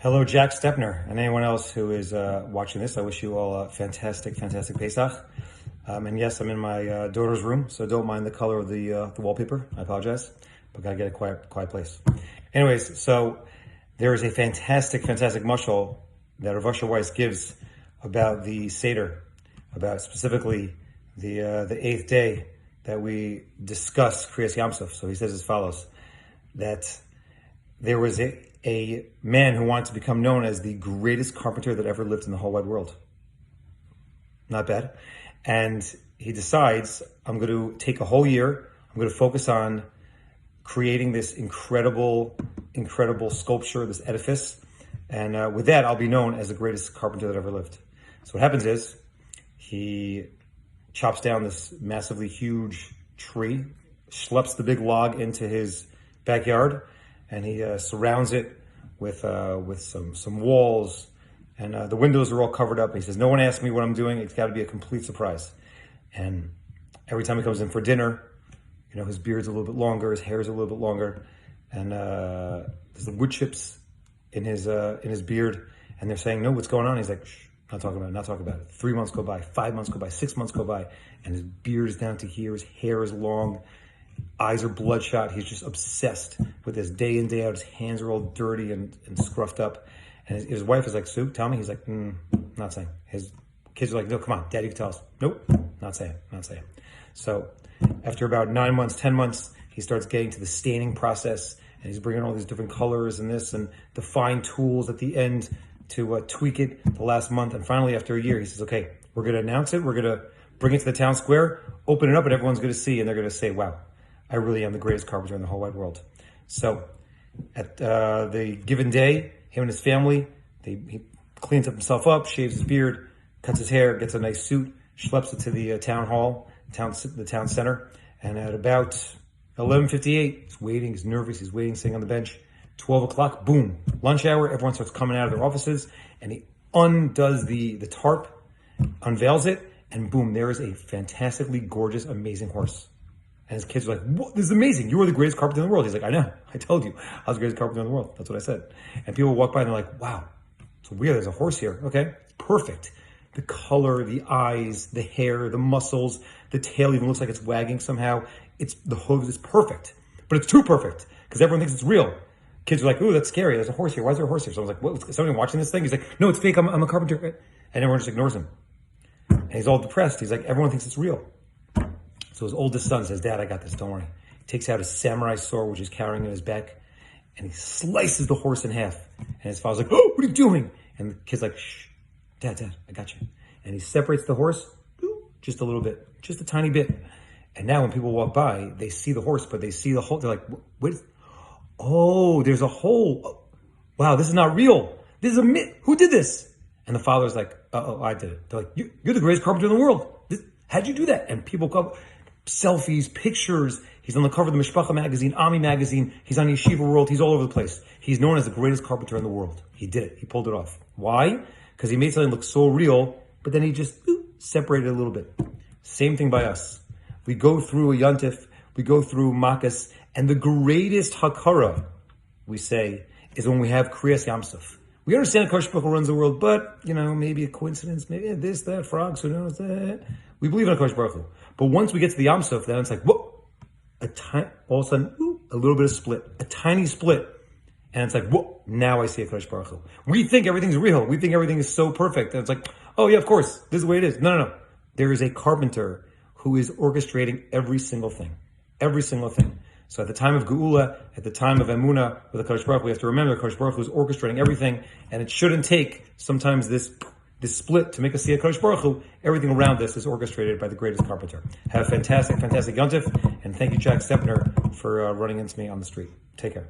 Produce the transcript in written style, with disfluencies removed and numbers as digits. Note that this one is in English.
Hello, Jack Stepner, and anyone else who is watching this. I wish you all a fantastic Pesach. And yes, I'm in my daughter's room, so don't mind the color of the wallpaper. I apologize, but gotta get a quiet place. Anyways, so there is a fantastic mashal that Rav Asher Weiss gives about the Seder, about specifically the 8th day that we discuss Kriyas Yamsuf. So he says as follows, that there was a man who wanted to become known as the greatest carpenter that ever lived in the whole wide world. Not bad. And he decides, I'm going to take a whole year, I'm going to focus on creating this incredible sculpture, this edifice. And with that, I'll be known as the greatest carpenter that ever lived. So what happens is, he chops down this massively huge tree, schleps the big log into his backyard, and he surrounds it with some walls, and the windows are all covered up. And he says, no one asked me what I'm doing. It's got to be a complete surprise. And every time he comes in for dinner, his beard's a little bit longer, his hair's a little bit longer, and there's the wood chips in his beard, and they're saying, no, what's going on? He's like, shh, not talking about it. 3 months go by, 5 months go by, 6 months go by, and his beard is down to here, his hair is long, eyes are bloodshot. He's just obsessed with this day in, day out. His hands are all dirty and scruffed up. And his wife is like, Sue, tell me. He's like, not saying. His kids are like, no, come on, Daddy, tell us. Nope, not saying. So after about 9 months, 10 months, he starts getting to the staining process, and he's bringing all these different colors and this and the fine tools at the end to tweak it the last month. And finally, after a year, he says, okay, we're going to announce it. We're going to bring it to the town square, open it up, and everyone's going to see, and they're going to say, wow, I really am the greatest carpenter in the whole wide world. So at the given day, him and his family, he cleans up himself up, shaves his beard, cuts his hair, gets a nice suit, schleps it to the town hall, the town center. And at about 11:58, he's waiting, he's nervous, he's waiting, sitting on the bench. 12 o'clock, boom, lunch hour, everyone starts coming out of their offices, and he undoes the tarp, unveils it, and boom, there is a fantastically gorgeous, amazing horse. And his kids are like, what? This is amazing. You are the greatest carpenter in the world. He's like, I know. I told you. I was the greatest carpenter in the world. That's what I said. And people walk by and they're like, wow, it's weird. There's a horse here. Okay, perfect. The color, the eyes, the hair, the muscles, the tail even looks like it's wagging somehow. The hooves. It's perfect. But it's too perfect because everyone thinks it's real. Kids are like, ooh, that's scary. There's a horse here. Why is there a horse here? So I was like, what? Is somebody watching this thing? He's like, no, it's fake. I'm a carpenter. And everyone just ignores him. And he's all depressed. He's like, everyone thinks it's real. So his oldest son says, Dad, I got this, don't worry. He takes out his samurai sword, which he's carrying in his back, and he slices the horse in half. And his father's like, oh, what are you doing? And the kid's like, shh, Dad, I got you. And he separates the horse, just a little bit, just a tiny bit. And now when people walk by, they see the horse, but they see the hole. They're like, what is, oh, there's a hole. Wow, this is not real. This is a myth. Who did this? And the father's like, I did it. They're like, you're the greatest carpenter in the world. How'd you do that? And people come, selfies, pictures. He's on the cover of the Mishpacha magazine, Ami magazine. He's on Yeshiva World. He's all over the place. He's known as the greatest carpenter in the world. He did it. He pulled it off. Why? Because he made something look so real, but then he just separated it a little bit. Same thing by us. We go through a Yontif, we go through Makas, and the greatest hakara, we say, is when we have Kriyas Yamsuf. We understand Kosh Baruch Hu runs the world, but, maybe a coincidence, maybe this, that, frogs, who knows that. We believe in Kosh Baruch Hu. But once we get to the Yam Suf, then it's like, whoa, all of a sudden, a little bit of split, a tiny split. And it's like, whoa, now I see a Kosh Baruch Hu. We think everything's real. We think everything is so perfect. And it's like, oh yeah, of course, this is the way it is. No. There is a carpenter who is orchestrating every single thing. Every single thing. So at the time of Geula, at the time of Emunah, with the Kosh Baruch Hu, we have to remember Kosh Baruch Hu is orchestrating everything, and it shouldn't take sometimes this split to make us see a Kosh Baruch Hu. Everything around this is orchestrated by the greatest carpenter. Have a fantastic Yontif, and thank you, Jack Stepner, for running into me on the street. Take care.